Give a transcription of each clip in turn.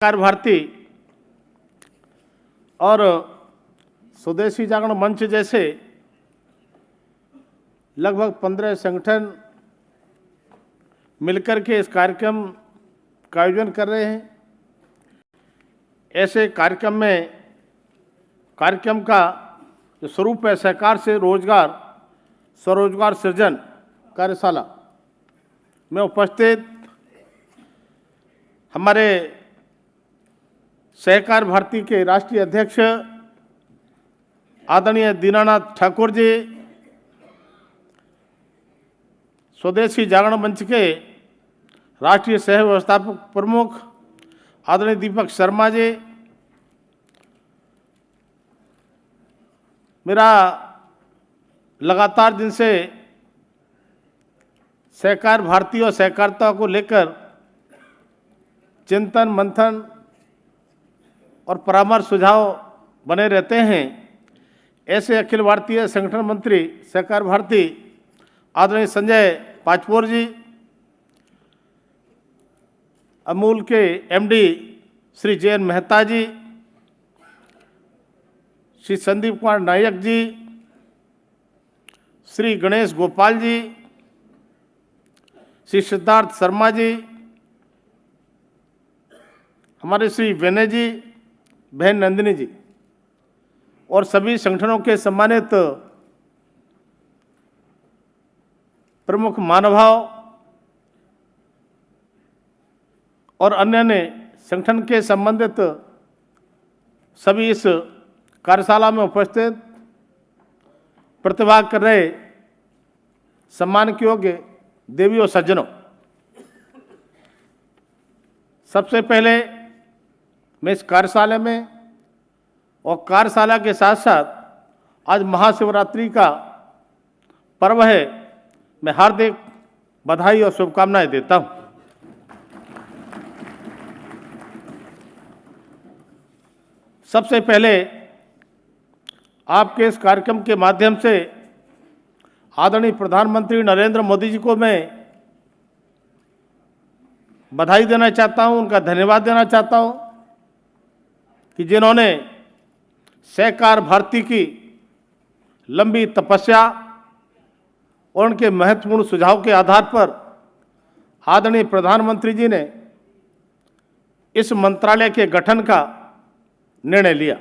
सहकार भारती और स्वदेशी जागरण मंच जैसे लगभग 15 संगठन मिलकर के इस कार्यक्रम का आयोजन कर रहे हैं। ऐसे कार्यक्रम का जो स्वरूप है सहकार से रोजगार स्वरोजगार सृजन कार्यशाला में उपस्थित हमारे सहकार भारती के राष्ट्रीय अध्यक्ष आदरणीय दीनानाथ ठाकुर जी, स्वदेशी जागरण मंच के राष्ट्रीय सह व्यवस्थापक प्रमुख आदरणीय दीपक शर्मा जी, मेरा लगातार दिन से सहकार भारती और सहकारिता को लेकर चिंतन मंथन और परामर्श सुझाव बने रहते हैं। ऐसे अखिल भारतीय संगठन मंत्री सहकार भारती आदरणीय संजय पाचपोर जी, अमूल के एमडी श्री जयन मेहता जी, श्री संदीप कुमार नायक जी, श्री गणेश गोपाल जी, श्री सिद्धार्थ शर्मा जी, हमारे श्री विनय जी, बहन नंदिनी जी और सभी संगठनों के सम्मानित प्रमुख महानुभाव और अन्य संगठन के संबंधित सभी इस कार्यशाला में उपस्थित प्रतिभाग कर रहे सम्मान के योग्य देवी और सज्जनों, सबसे पहले मैं इस कार्यशाला में और कार्यशाला के साथ साथ आज महाशिवरात्रि का पर्व है, मैं हार्दिक बधाई और शुभकामनाएं देता हूं। सबसे पहले आपके इस कार्यक्रम के माध्यम से आदरणीय प्रधानमंत्री नरेंद्र मोदी जी को मैं बधाई देना चाहता हूं, उनका धन्यवाद देना चाहता हूं कि जिन्होंने सहकार भारती की लंबी तपस्या और उनके महत्वपूर्ण सुझाव के आधार पर आदरणीय प्रधानमंत्री जी ने इस मंत्रालय के गठन का निर्णय लिया।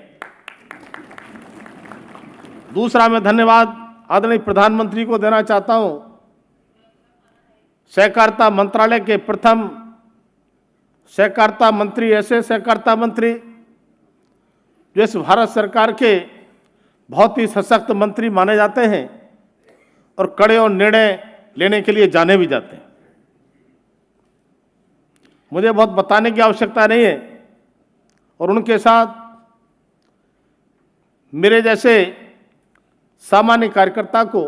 दूसरा मैं धन्यवाद आदरणीय प्रधानमंत्री को देना चाहता हूं, सहकारिता मंत्रालय के प्रथम सहकारिता मंत्री, ऐसे सहकारिता मंत्री जो इस भारत सरकार के बहुत ही सशक्त मंत्री माने जाते हैं और कड़े और निर्णय लेने के लिए जाने भी जाते हैं। मुझे बहुत बताने की आवश्यकता नहीं है और उनके साथ मेरे जैसे सामान्य कार्यकर्ता को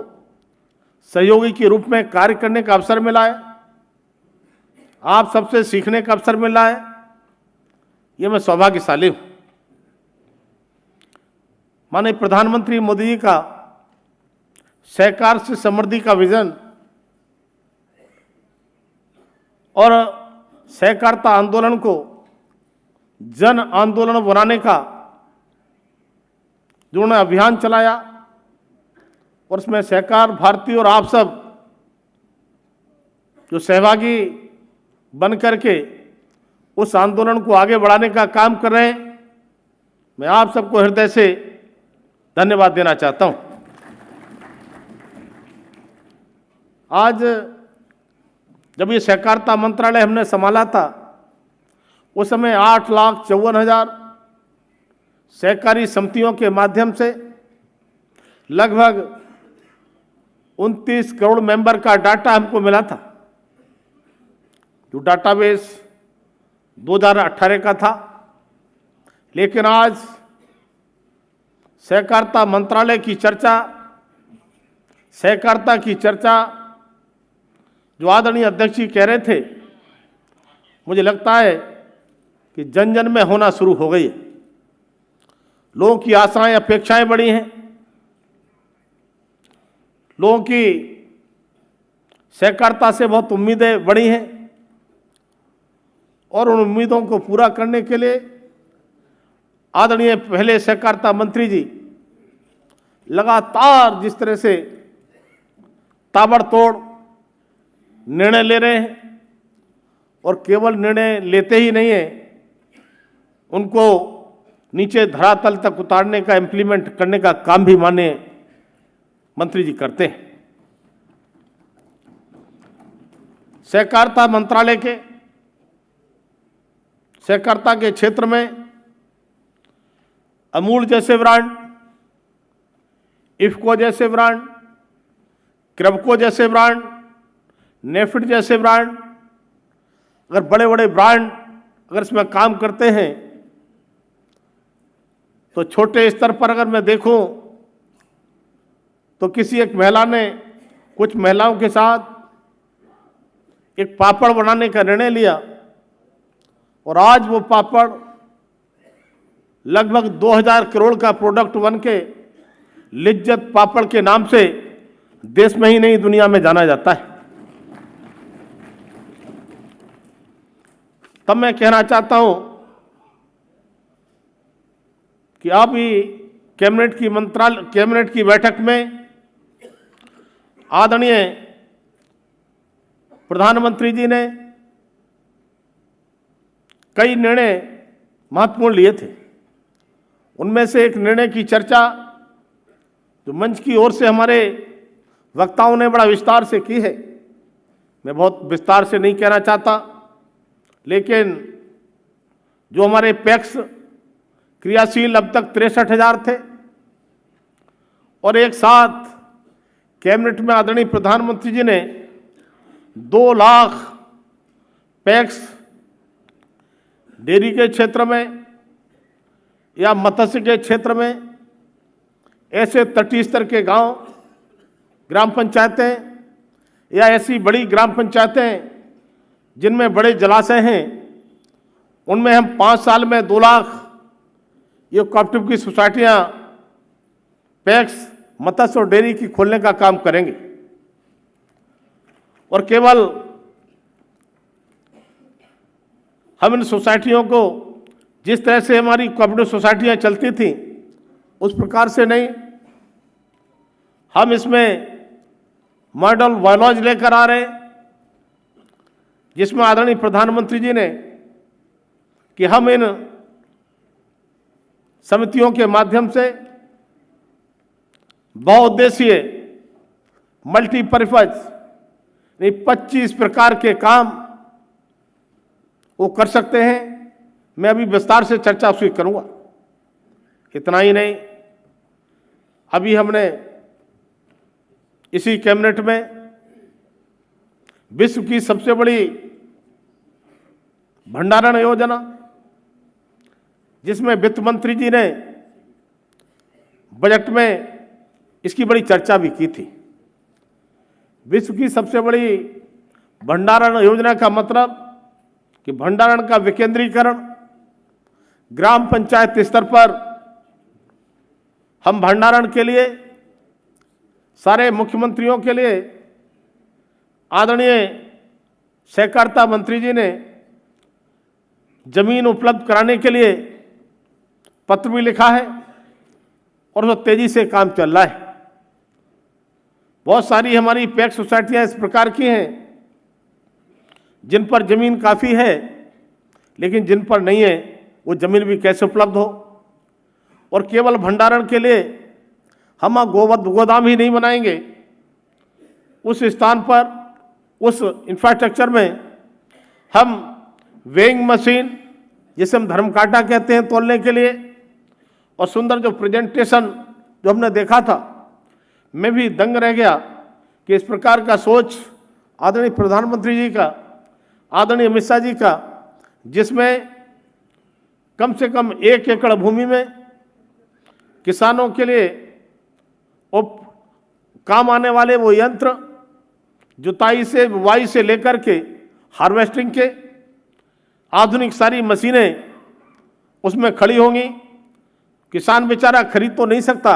सहयोगी के रूप में कार्य करने का अवसर मिला है, आप सबसे सीखने का अवसर मिला है, ये मैं सौभाग्यशाली हूं। माननीय प्रधानमंत्री मोदी जी का सहकार से समृद्धि का विजन और सहकारिता आंदोलन को जन आंदोलन बनाने का जो उन्होंने अभियान चलाया और उसमें सहकार भारती और आप सब जो सहभागी बन करके उस आंदोलन को आगे बढ़ाने का काम कर रहे हैं, मैं आप सबको हृदय से धन्यवाद देना चाहता हूं। आज जब ये सहकारिता मंत्रालय हमने संभाला था उस समय 8,54,000 सहकारी समितियों के माध्यम से लगभग 29 करोड़ मेंबर का डाटा हमको मिला था, जो डाटाबेस 2018 का था। लेकिन आज सहकारिता मंत्रालय की चर्चा, सहकारिता की चर्चा जो आदरणीय अध्यक्ष जी कह रहे थे, मुझे लगता है कि जन जन में होना शुरू हो गई है। लोगों की आशाएं अपेक्षाएं बढ़ी हैं, लोगों की सहकारिता से बहुत उम्मीदें बढ़ी हैं और उन उम्मीदों को पूरा करने के लिए आदरणीय पहले सहकारिता मंत्री जी लगातार जिस तरह से ताबड़तोड़ निर्णय ले रहे हैं, और केवल निर्णय लेते ही नहीं है, उनको नीचे धरातल तक उतारने का, इम्प्लीमेंट करने का काम भी माननीय मंत्री जी करते हैं। सहकारिता मंत्रालय के सहकारिता के क्षेत्र में अमूल जैसे ब्रांड, इफ्को जैसे ब्रांड, क्रेबको जैसे ब्रांड, नेफिड जैसे ब्रांड, अगर बड़े बड़े ब्रांड अगर इसमें काम करते हैं, तो छोटे स्तर पर अगर मैं देखूं तो किसी एक महिला ने कुछ महिलाओं के साथ एक पापड़ बनाने का निर्णय लिया, और आज वो पापड़ लगभग 2000 करोड़ का प्रोडक्ट बन के लिज्जत पापड़ के नाम से देश में ही नहीं दुनिया में जाना जाता है। तब मैं कहना चाहता हूं कि आप ही कैबिनेट की बैठक में आदरणीय प्रधानमंत्री जी ने कई निर्णय महत्वपूर्ण लिए थे। उनमें से एक निर्णय की चर्चा जो मंच की ओर से हमारे वक्ताओं ने बड़ा विस्तार से की है, मैं बहुत विस्तार से नहीं कहना चाहता, लेकिन जो हमारे पैक्स क्रियाशील अब तक 63,000 थे, और एक साथ कैबिनेट में आदरणीय प्रधानमंत्री जी ने 2 लाख पैक्स डेयरी के क्षेत्र में या मत्स्य के क्षेत्र में, ऐसे तटीय स्तर के गांव, ग्राम पंचायतें या ऐसी बड़ी ग्राम पंचायतें जिनमें बड़े जलाशय हैं, उनमें हम 5 साल में 2 लाख ये कोऑपरेटिव की सोसाइटियां पैक्स, मत्स्य और डेयरी की खोलने का काम करेंगे। और केवल हम इन सोसाइटियों को जिस तरह से हमारी कोऑपरेटिव सोसाइटियां चलती थी उस प्रकार से नहीं, हम इसमें मॉडल बायोलॉजी लेकर आ रहे हैं, जिसमें आदरणीय प्रधानमंत्री जी ने कि हम इन समितियों के माध्यम से बहुउद्देशीय मल्टीपर्पज 25 प्रकार के काम वो कर सकते हैं। मैं अभी विस्तार से चर्चा उसकी करूंगा। इतना ही नहीं, अभी हमने इसी कैबिनेट में विश्व की सबसे बड़ी भंडारण योजना, जिसमें वित्त मंत्री जी ने बजट में इसकी बड़ी चर्चा भी की थी। विश्व की सबसे बड़ी भंडारण योजना का मतलब कि भंडारण का विकेंद्रीकरण, ग्राम पंचायत स्तर पर हम भंडारण के लिए सारे मुख्यमंत्रियों के लिए आदरणीय सहकारिता मंत्री जी ने जमीन उपलब्ध कराने के लिए पत्र भी लिखा है, और वो तेजी से काम चल रहा है। बहुत सारी हमारी पैक्स सोसाइटियां इस प्रकार की हैं जिन पर जमीन काफ़ी है, लेकिन जिन पर नहीं है वो जमीन भी कैसे उपलब्ध हो। और केवल भंडारण के लिए हम गोदाम ही नहीं बनाएंगे, उस स्थान पर, उस इंफ्रास्ट्रक्चर में हम वेइंग मशीन, जिसे हम धर्मकांटा कहते हैं तोलने के लिए, और सुंदर जो प्रेजेंटेशन जो हमने देखा था, मैं भी दंग रह गया कि इस प्रकार का सोच आदरणीय प्रधानमंत्री जी का, आदरणीय अमित शाह जी का, जिसमें कम से कम 1 एकड़ भूमि में किसानों के लिए काम आने वाले वो यंत्र, जुताई से, बुवाई से लेकर के हार्वेस्टिंग के आधुनिक सारी मशीनें उसमें खड़ी होंगी। किसान बेचारा खरीद तो नहीं सकता,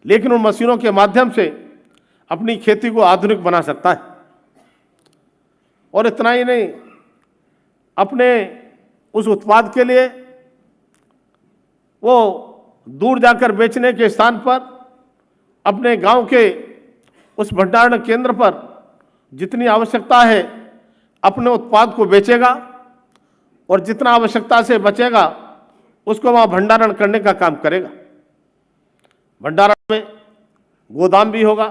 लेकिन उन मशीनों के माध्यम से अपनी खेती को आधुनिक बना सकता है। और इतना ही नहीं, अपने उस उत्पाद के लिए वो दूर जाकर बेचने के स्थान पर अपने गांव के उस भंडारण केंद्र पर जितनी आवश्यकता है अपने उत्पाद को बेचेगा और जितना आवश्यकता से बचेगा उसको वहाँ भंडारण करने का काम करेगा। भंडारण में गोदाम भी होगा,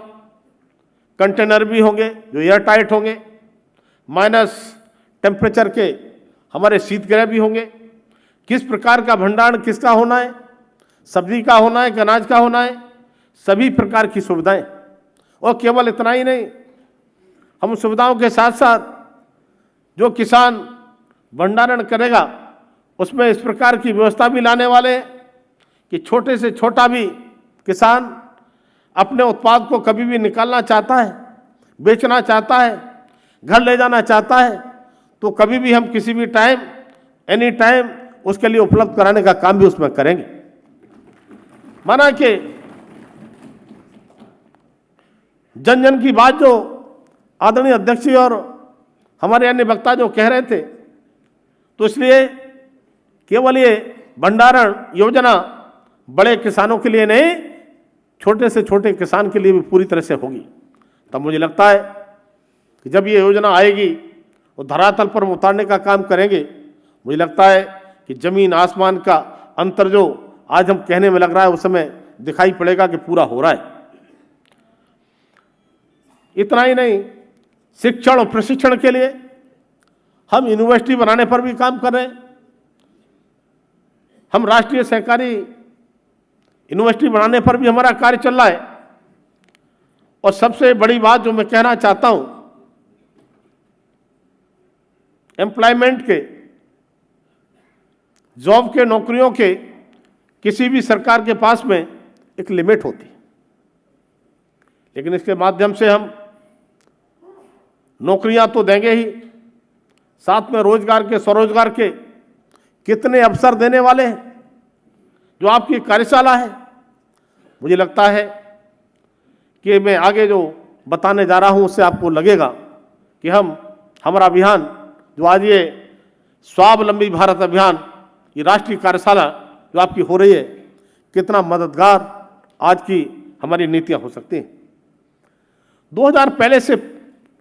कंटेनर भी होंगे जो एयर टाइट होंगे, माइनस टेम्परेचर के हमारे शीतगृह भी होंगे। किस प्रकार का भंडारण किसका होना है, सब्जी का होना है कि अनाज का होना है, सभी प्रकार की सुविधाएं। और केवल इतना ही नहीं, हम सुविधाओं के साथ साथ जो किसान भंडारण करेगा उसमें इस प्रकार की व्यवस्था भी लाने वाले हैं कि छोटे से छोटा भी किसान अपने उत्पाद को कभी भी निकालना चाहता है, बेचना चाहता है, घर ले जाना चाहता है, तो कभी भी हम किसी भी टाइम, एनी टाइम उसके लिए उपलब्ध कराने का काम भी उसमें करेंगे। माना कि जन जन की बात जो आदरणीय अध्यक्ष जी और हमारे अन्य वक्ता जो कह रहे थे, तो इसलिए केवल ये भंडारण योजना बड़े किसानों के लिए नहीं, छोटे से छोटे किसान के लिए भी पूरी तरह से होगी। तब मुझे लगता है कि जब ये योजना आएगी और धरातल पर हम उतारने का काम करेंगे, मुझे लगता है कि जमीन आसमान का अंतर जो आज हम कहने में लग रहा है उस समय दिखाई पड़ेगा कि पूरा हो रहा है। इतना ही नहीं, शिक्षण और प्रशिक्षण के लिए हम यूनिवर्सिटी बनाने पर भी काम कर रहे हैं। हम राष्ट्रीय सहकारी यूनिवर्सिटी बनाने पर भी हमारा कार्य चल रहा है। और सबसे बड़ी बात जो मैं कहना चाहता हूं, एम्प्लॉयमेंट के, जॉब के, नौकरियों के किसी भी सरकार के पास में एक लिमिट होती है, लेकिन इसके माध्यम से हम नौकरियां तो देंगे ही, साथ में रोजगार के, स्वरोजगार के कितने अवसर देने वाले हैं। जो आपकी कार्यशाला है, मुझे लगता है कि मैं आगे जो बताने जा रहा हूं उससे आपको लगेगा कि हमारा अभियान जो आज ये स्वावलंबी भारत अभियान, ये राष्ट्रीय कार्यशाला जो आपकी हो रही है, कितना मददगार आज की हमारी नीतियां हो सकती हैं। 2000 पहले से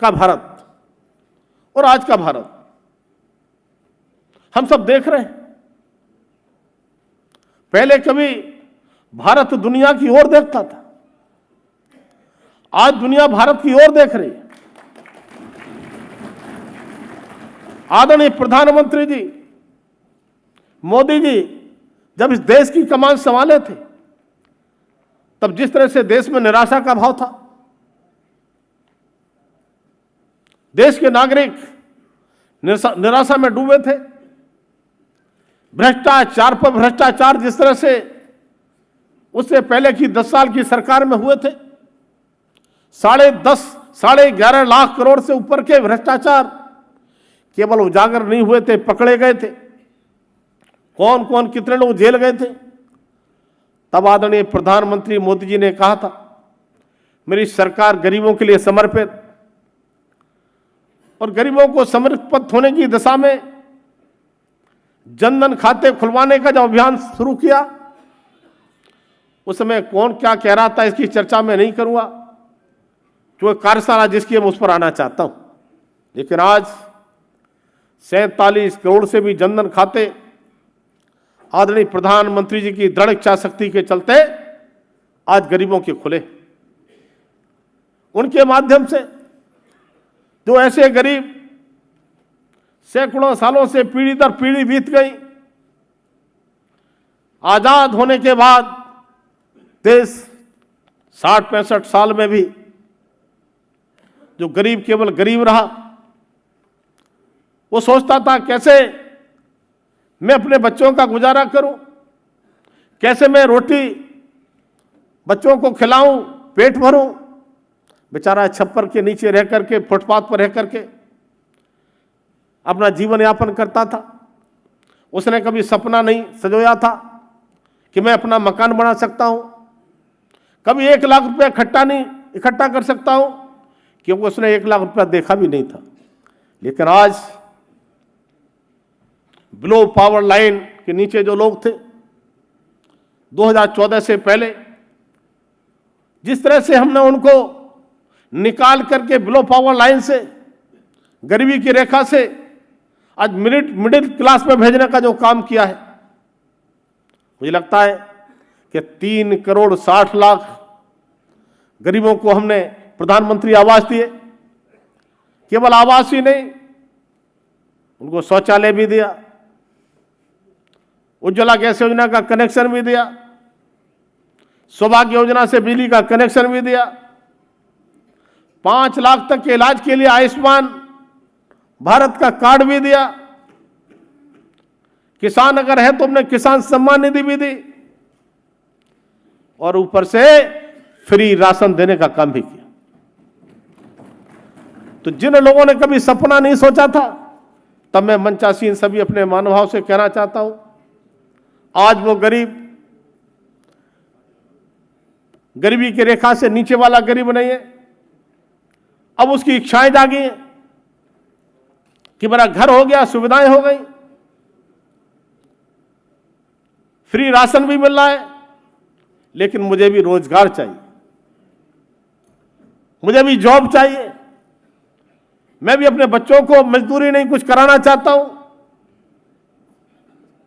का भारत और आज का भारत हम सब देख रहे हैं। पहले कभी भारत दुनिया की ओर देखता था, आज दुनिया भारत की ओर देख रही है। आदरणीय प्रधानमंत्री जी मोदी जी जब इस देश की कमान संभाले थे, तब जिस तरह से देश में निराशा का भाव था, देश के नागरिक निराशा में डूबे थे, भ्रष्टाचार पर भ्रष्टाचार जिस तरह से उससे पहले की 10 साल की सरकार में हुए थे, 11.5 लाख करोड़ से ऊपर के भ्रष्टाचार केवल उजागर नहीं हुए थे, पकड़े गए थे। कौन कौन कितने लोग जेल गए थे। तब आदरणीय प्रधानमंत्री मोदी जी ने कहा था, मेरी सरकार गरीबों के लिए समर्पित, और गरीबों को समर्पित होने की दिशा में जनधन खाते खुलवाने का जब अभियान शुरू किया, उस समय कौन क्या कह रहा था इसकी चर्चा मैं नहीं करूंगा, जो कार्यशाला जिसकी मैं उस पर आना चाहता हूं। लेकिन आज 47 करोड़ से भी जनधन खाते आदरणीय प्रधानमंत्री जी की दृढ़ इच्छा शक्ति के चलते आज गरीबों के खुले। उनके माध्यम से जो ऐसे गरीब सैकड़ों सालों से पीढ़ी दर पीढ़ी बीत गई, आजाद होने के बाद देश 60-65 साल में भी जो गरीब केवल गरीब रहा, वो सोचता था कैसे मैं अपने बच्चों का गुजारा करूं, कैसे मैं रोटी बच्चों को खिलाऊं, पेट भरूं। बेचारा छप्पर के नीचे रह करके, फुटपाथ पर रह करके अपना जीवन यापन करता था। उसने कभी सपना नहीं सजोया था कि मैं अपना मकान बना सकता हूं, कभी 1 लाख रुपया इकट्ठा कर सकता हूं, क्योंकि उसने 1 लाख रुपया देखा भी नहीं था। लेकिन आज बिलो पावर लाइन के नीचे जो लोग थे, 2014 से पहले जिस तरह से हमने उनको निकाल करके बिलो पावर लाइन से, गरीबी की रेखा से आज मिडिल क्लास में भेजने का जो काम किया है, मुझे लगता है कि 3,60,00,000 गरीबों को हमने प्रधानमंत्री आवास दिए। केवल आवास ही नहीं, उनको शौचालय भी दिया, उज्ज्वला गैस योजना का कनेक्शन भी दिया, सौभाग्य योजना से बिजली का कनेक्शन भी दिया, 5 लाख तक के इलाज के लिए आयुष्मान भारत का कार्ड भी दिया, किसान अगर है तो हमने किसान सम्मान निधि भी दी, और ऊपर से फ्री राशन देने का काम भी किया। तो जिन लोगों ने कभी सपना नहीं सोचा था, तब मैं मंचासीन सभी अपने महानुभाव से कहना चाहता हूं, आज वो गरीबी की रेखा से नीचे वाला गरीब नहीं है। अब उसकी इच्छाएं जागी हैं कि मेरा घर हो गया, सुविधाएं हो गई, फ्री राशन भी मिल रहा है, लेकिन मुझे भी रोजगार चाहिए, मुझे भी जॉब चाहिए, मैं भी अपने बच्चों को मजदूरी नहीं कुछ कराना चाहता हूं।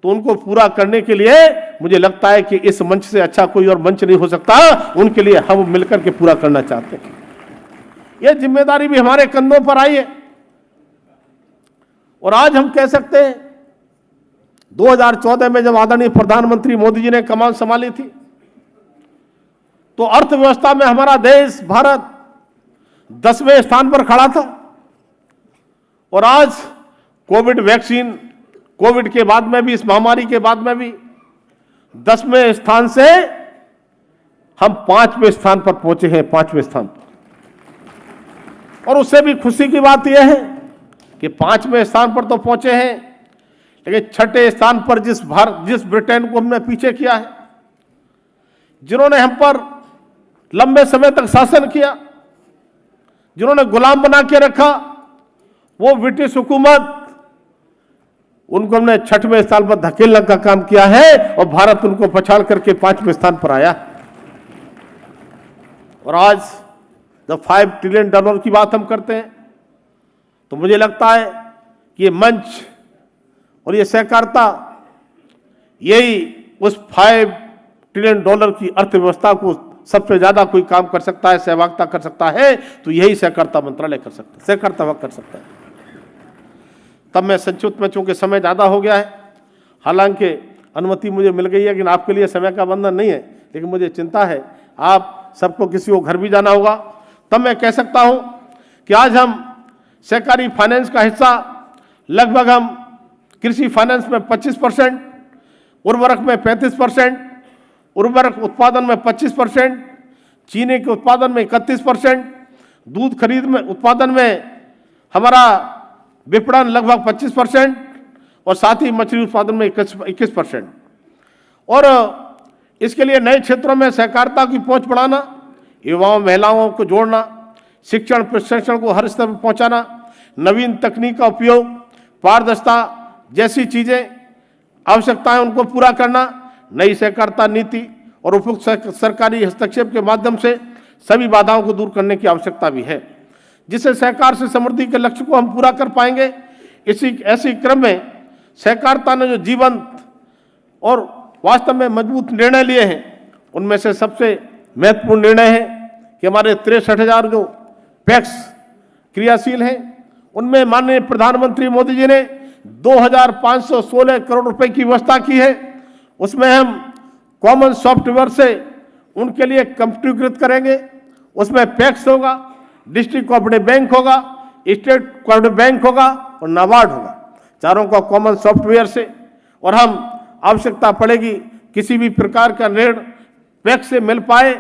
तो उनको पूरा करने के लिए मुझे लगता है कि इस मंच से अच्छा कोई और मंच नहीं हो सकता, उनके लिए हम मिलकर के पूरा करना चाहते हैं। यह जिम्मेदारी भी हमारे कंधों पर आई है, और आज हम कह सकते हैं 2014 में जब आदरणीय प्रधानमंत्री मोदी जी ने कमान संभाली थी, तो अर्थव्यवस्था में हमारा देश भारत 10वें स्थान पर खड़ा था, और आज कोविड वैक्सीन, कोविड के बाद में भी, इस महामारी के बाद में भी 10वें स्थान से हम 5वें स्थान पर पहुंचे हैं, 5वें स्थान पर। और उससे भी खुशी की बात यह है कि 5वें स्थान पर तो पहुंचे हैं, लेकिन 6ठे स्थान पर जिस ब्रिटेन को हमने पीछे किया है, जिन्होंने हम पर लंबे समय तक शासन किया, जिन्होंने गुलाम बना के रखा, वो ब्रिटिश हुकूमत, उनको हमने 6वें स्थान पर धकेलने का काम किया है, और भारत उनको पछाड़ करके 5वें स्थान पर आया। और आज जब $5 ट्रिलियन की बात हम करते हैं, तो मुझे लगता है कि ये मंच और ये सहकारिता, यही उस $5 ट्रिलियन की अर्थव्यवस्था को सबसे ज्यादा कोई काम कर सकता है, सहभागिता कर सकता है, तो यही सहकारिता मंत्रालय कर सकता है, सहकारिता विभाग कर सकता है। तब मैं संक्षिप्त में, चूंकि समय ज़्यादा हो गया है, हालांकि अनुमति मुझे मिल गई है, लेकिन आपके लिए समय का बंधन नहीं है, लेकिन मुझे चिंता है आप सबको किसी को घर भी जाना होगा, तब मैं कह सकता हूं कि आज हम सहकारी फाइनेंस का हिस्सा लगभग हम कृषि फाइनेंस में 25%, उर्वरक में 35%, उर्वरक उत्पादन में 25%, चीनी के उत्पादन में 31%, दूध खरीद में उत्पादन में हमारा विपणन लगभग 25%, और साथ ही मछली उत्पादन में 21%। और इसके लिए नए क्षेत्रों में सहकारिता की पहुंच बढ़ाना, युवाओं महिलाओं को जोड़ना, शिक्षण प्रशिक्षण को हर स्तर पर पहुंचाना, नवीन तकनीक का उपयोग, पारदर्शिता जैसी चीजें आवश्यकताएं उनको पूरा करना, नई सहकारिता नीति और उपयुक्त सरकारी हस्तक्षेप के माध्यम से सभी बाधाओं को दूर करने की आवश्यकता भी है, जिससे सहकार से समृद्धि के लक्ष्य को हम पूरा कर पाएंगे। ऐसी क्रम में सहकारिता ने जो जीवंत और वास्तव में मजबूत निर्णय लिए हैं, उनमें से सबसे महत्वपूर्ण निर्णय है कि हमारे 63,000 जो पैक्स क्रियाशील हैं, उनमें माननीय प्रधानमंत्री मोदी जी ने 2,516 करोड़ रुपए की व्यवस्था की है। उसमें हम कॉमन सॉफ्टवेयर से उनके लिए कंप्यूटरीकृत करेंगे, उसमें पैक्स होगा, डिस्ट्रिक्ट कोऑपरेटिव बैंक होगा, स्टेट कोऑपरेटिव बैंक होगा और नाबार्ड होगा, चारों का कॉमन सॉफ्टवेयर से। और हम आवश्यकता पड़ेगी किसी भी प्रकार का ऋण पैक्स से मिल पाए,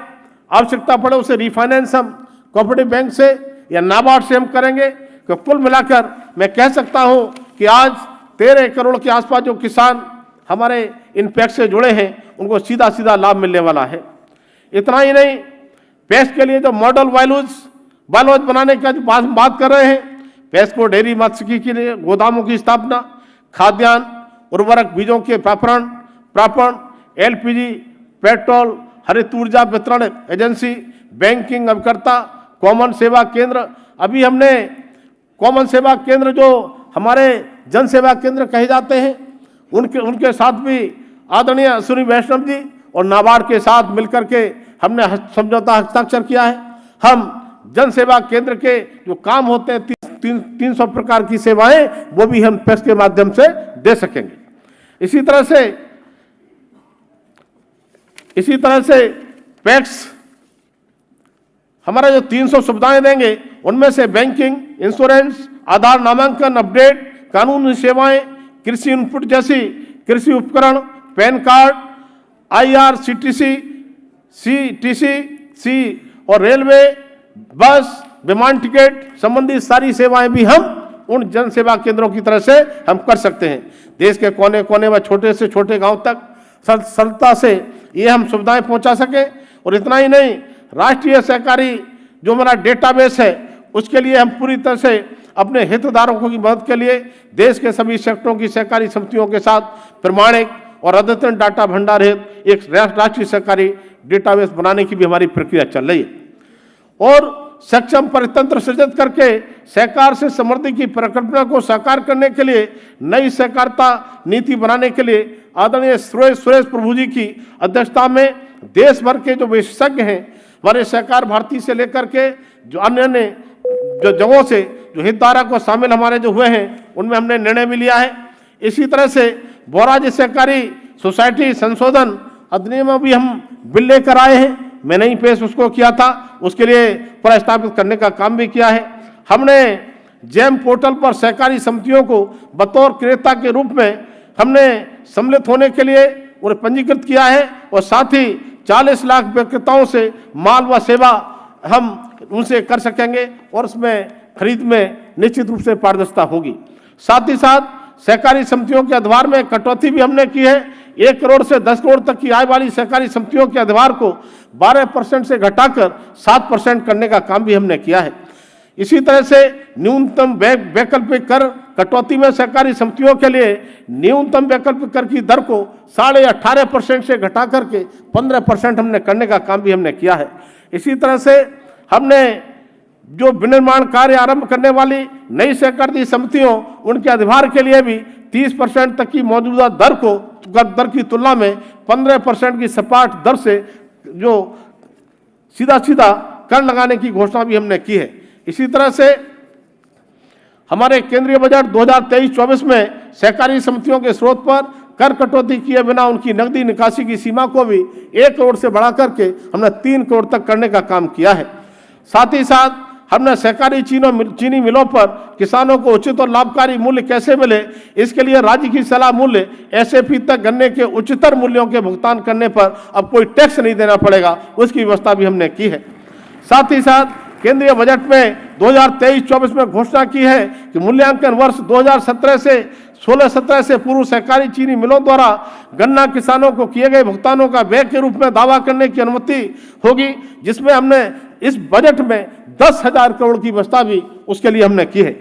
आवश्यकता पड़े उसे रिफाइनेंस हम कोऑपरेटिव बैंक से या नाबार्ड से हम करेंगे। तो कुल मिलाकर मैं कह सकता हूं कि आज 13 करोड़ के आसपास जो किसान हमारे इन पैक्स से जुड़े हैं, उनको सीधा सीधा लाभ मिलने वाला है। इतना ही नहीं, पैक्स के लिए जो मॉडल बायलॉज बनाने का जो बात कर रहे हैं, पैक्स को डेयरी मत्स्यिकी के लिए गोदामों की स्थापना, खाद्यान्न उर्वरक बीजों के प्रापण, एलपीजी, पेट्रोल, हरित ऊर्जा वितरण एजेंसी, बैंकिंग अभिकर्ता, कॉमन सेवा केंद्र। अभी हमने कॉमन सेवा केंद्र जो हमारे जन सेवा केंद्र कहे जाते हैं, उनके साथ भी आदरणीय अश्विनी वैष्णव जी और नाबार्ड के साथ मिलकर के हमने समझौता हस्ताक्षर किया है। हम जन सेवा केंद्र के जो काम होते हैं 300 प्रकार की सेवाएं, वो भी हम पैक्स के माध्यम से दे सकेंगे। इसी तरह से पैक्स हमारा जो 300 सुविधाएं देंगे, उनमें से बैंकिंग, इंश्योरेंस, आधार नामांकन अपडेट, कानूनी सेवाएं, कृषि इनपुट जैसी कृषि उपकरण, पैन कार्ड, IRCTC, CTC और रेलवे, बस, विमान टिकट संबंधी सारी सेवाएं भी हम उन जन सेवा केंद्रों की तरह से हम कर सकते हैं। देश के कोने कोने व छोटे से छोटे गांव तक सरलता से ये हम सुविधाएं पहुंचा सकें। और इतना ही नहीं, राष्ट्रीय सहकारी जो हमारा डेटाबेस है, उसके लिए हम पूरी तरह से अपने हितधारकों की मदद के लिए देश के सभी सेक्टरों की सहकारी समितियों के साथ प्रमाणिक और अद्यतन डाटा भंडार हेतु एक राष्ट्रीय सहकारी डेटाबेस बनाने की भी हमारी प्रक्रिया चल रही है। और सक्षम परितंत्र सृजित करके सहकार से समृद्धि की परिकल्पना को साकार करने के लिए नई सहकारिता नीति बनाने के लिए आदरणीय सुरेश प्रभु जी की अध्यक्षता में देश भर के जो विशेषज्ञ हैं, हमारे सहकार भारती से लेकर के जो अन्य जो जगहों से जो हितधारक को शामिल हमारे जो हुए हैं, उनमें हमने निर्णय भी लिया है। इसी तरह से बहुराज्य सहकारी सोसाइटी संशोधन अधिनियम भी हम बिल लेकर आए हैं। मैंने ही पेश उसको किया था, उसके लिए प्रस्तावित करने का काम भी किया है। हमने जेम पोर्टल पर सहकारी समितियों को बतौर क्रेता के रूप में हमने सम्मिलित होने के लिए उन्हें पंजीकृत किया है और साथ ही 40 लाख विक्रेताओं से माल व सेवा हम उनसे कर सकेंगे और उसमें खरीद में निश्चित रूप से पारदर्शिता होगी। साथ ही साथ सहकारी समितियों के अधिभार में कटौती भी हमने की है। 1 करोड़ से 10 करोड़ तक की आय वाली सहकारी समितियों के अधिभार को 12% से घटाकर 7% करने का काम भी हमने किया है। इसी तरह से न्यूनतम वैकल्पिक कर कटौती में सहकारी समितियों के लिए न्यूनतम वैकल्पिक कर की दर को 18.5% से घटा करके 15% हमने करने का काम भी हमने किया है। इसी तरह से हमने जो विनिर्माण कार्य आरंभ करने वाली नई सहकारी समितियों, उनके अधिभार के लिए भी 30% तक की मौजूदा दर की तुलना में 15% की सपाट दर से जो सीधा कर लगाने की घोषणा भी हमने की है। इसी तरह से हमारे केंद्रीय बजट 2023-24 में सहकारी समितियों के स्रोत पर कर कटौती किए बिना उनकी नकदी निकासी की सीमा को भी 1 करोड़ से बढ़ा करके हमने 3 करोड़ तक करने का काम किया है। साथ ही साथ हमने सहकारी चीनी मिलों पर किसानों को उचित और लाभकारी मूल्य कैसे मिले, इसके लिए राज्य की सलाह मूल्य SAP तक गन्ने के उच्चतर मूल्यों के भुगतान करने पर अब कोई टैक्स नहीं देना पड़ेगा, उसकी व्यवस्था भी हमने की है। साथ ही साथ केंद्रीय बजट में 2023-24 में घोषणा की है कि मूल्यांकन वर्ष 2017 से 16-17 से पूर्व सहकारी चीनी मिलों द्वारा गन्ना किसानों को किए गए भुगतानों का व्यय के रूप में दावा करने की अनुमति होगी, जिसमें हमने इस बजट में 10,000 करोड़ की व्यवस्था भी उसके लिए हमने की है।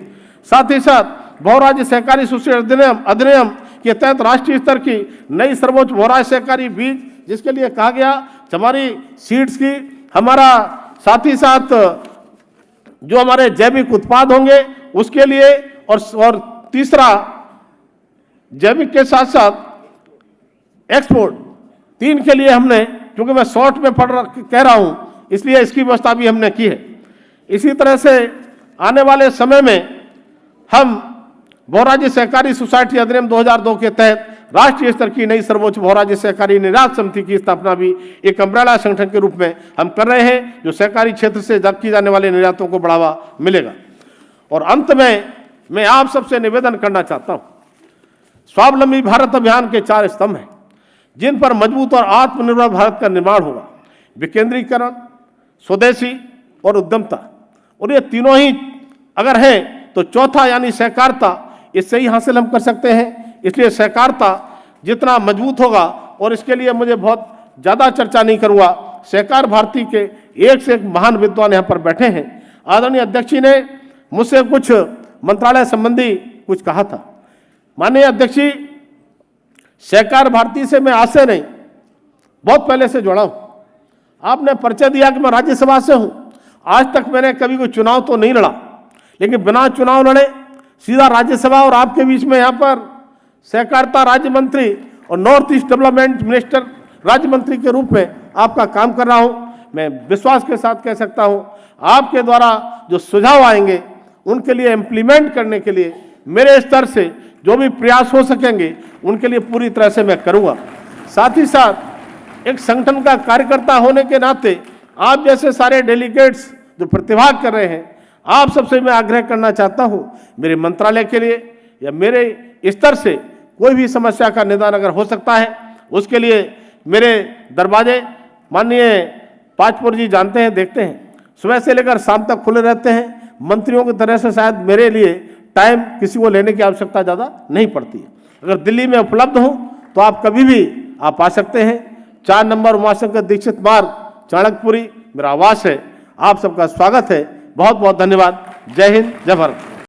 साथ ही साथ बहुराज्य सहकारी सोसाइटी अधिनियम के तहत राष्ट्रीय स्तर की नई सर्वोच्च बहुराज्य सहकारी बीज, जिसके लिए कहा गया हमारी सीड्स की, हमारा साथ ही साथ जो हमारे जैविक उत्पाद होंगे उसके लिए, और तीसरा जैविक के साथ साथ एक्सपोर्ट, 3 के लिए हमने, क्योंकि मैं शॉर्ट में कह रहा हूं इसलिए इसकी व्यवस्था भी हमने की है। इसी तरह से आने वाले समय में हम बहुराज्य सहकारी सोसाइटी अधिनियम 2002 के तहत राष्ट्रीय स्तर की नई सर्वोच्च बहुराज्य सहकारी निर्यात समिति की स्थापना भी एक अम्ब्रेला संगठन के रूप में हम कर रहे हैं, जो सहकारी क्षेत्र से की जाने वाले निर्यातों को बढ़ावा मिलेगा। और अंत में मैं आप सबसे निवेदन करना चाहता हूं, स्वावलंबी भारत अभियान के 4 स्तंभ हैं जिन पर मजबूत और आत्मनिर्भर भारत का निर्माण होगा। विकेंद्रीकरण, स्वदेशी और उद्यमता, और ये तीनों ही अगर हैं तो चौथा यानी सहकारिता, इससे ही हासिल हम कर सकते हैं। इसलिए सहकारिता जितना मजबूत होगा, और इसके लिए मुझे बहुत ज़्यादा चर्चा नहीं करूँगा, सहकार भारती के एक से एक महान विद्वान यहाँ पर बैठे हैं। आदरणीय अध्यक्ष जी ने मुझसे कुछ मंत्रालय संबंधी कुछ कहा था। माननीय अध्यक्ष जी सहकार भारती से मैं आज से नहीं, बहुत पहले से जुड़ा हूं। आपने परिचय दिया कि मैं राज्यसभा से हूं। आज तक मैंने कभी कोई चुनाव तो नहीं लड़ा, लेकिन बिना चुनाव लड़े सीधा राज्यसभा और आपके बीच में यहाँ पर सहकारिता राज्य मंत्री और नॉर्थ ईस्ट डेवलपमेंट मिनिस्टर राज्य मंत्री के रूप में आपका काम कर रहा हूं। मैं विश्वास के साथ कह सकता हूं, आपके द्वारा जो सुझाव आएंगे उनके लिए इम्प्लीमेंट करने के लिए मेरे स्तर से जो भी प्रयास हो सकेंगे उनके लिए पूरी तरह से मैं करूंगा। साथ ही साथ एक संगठन का कार्यकर्ता होने के नाते आप जैसे सारे डेलीगेट्स जो प्रतिभाग कर रहे हैं, आप सबसे मैं आग्रह करना चाहता हूं, मेरे मंत्रालय के लिए या मेरे स्तर से कोई भी समस्या का निदान अगर हो सकता है, उसके लिए मेरे दरवाजे माननीय पाचपुर जी जानते हैं, देखते हैं, सुबह से लेकर शाम तक खुले रहते हैं। मंत्रियों की तरह से शायद मेरे लिए टाइम किसी को लेने की आवश्यकता ज़्यादा नहीं पड़ती है। अगर दिल्ली में उपलब्ध हूँ तो आप कभी भी आप आ सकते हैं। 4 नंबर उमाशंकर दीक्षित मार्ग, चाणक्यपुरी मेरा आवास है। आप सबका स्वागत है। बहुत बहुत धन्यवाद। जय हिंद, जय भारत।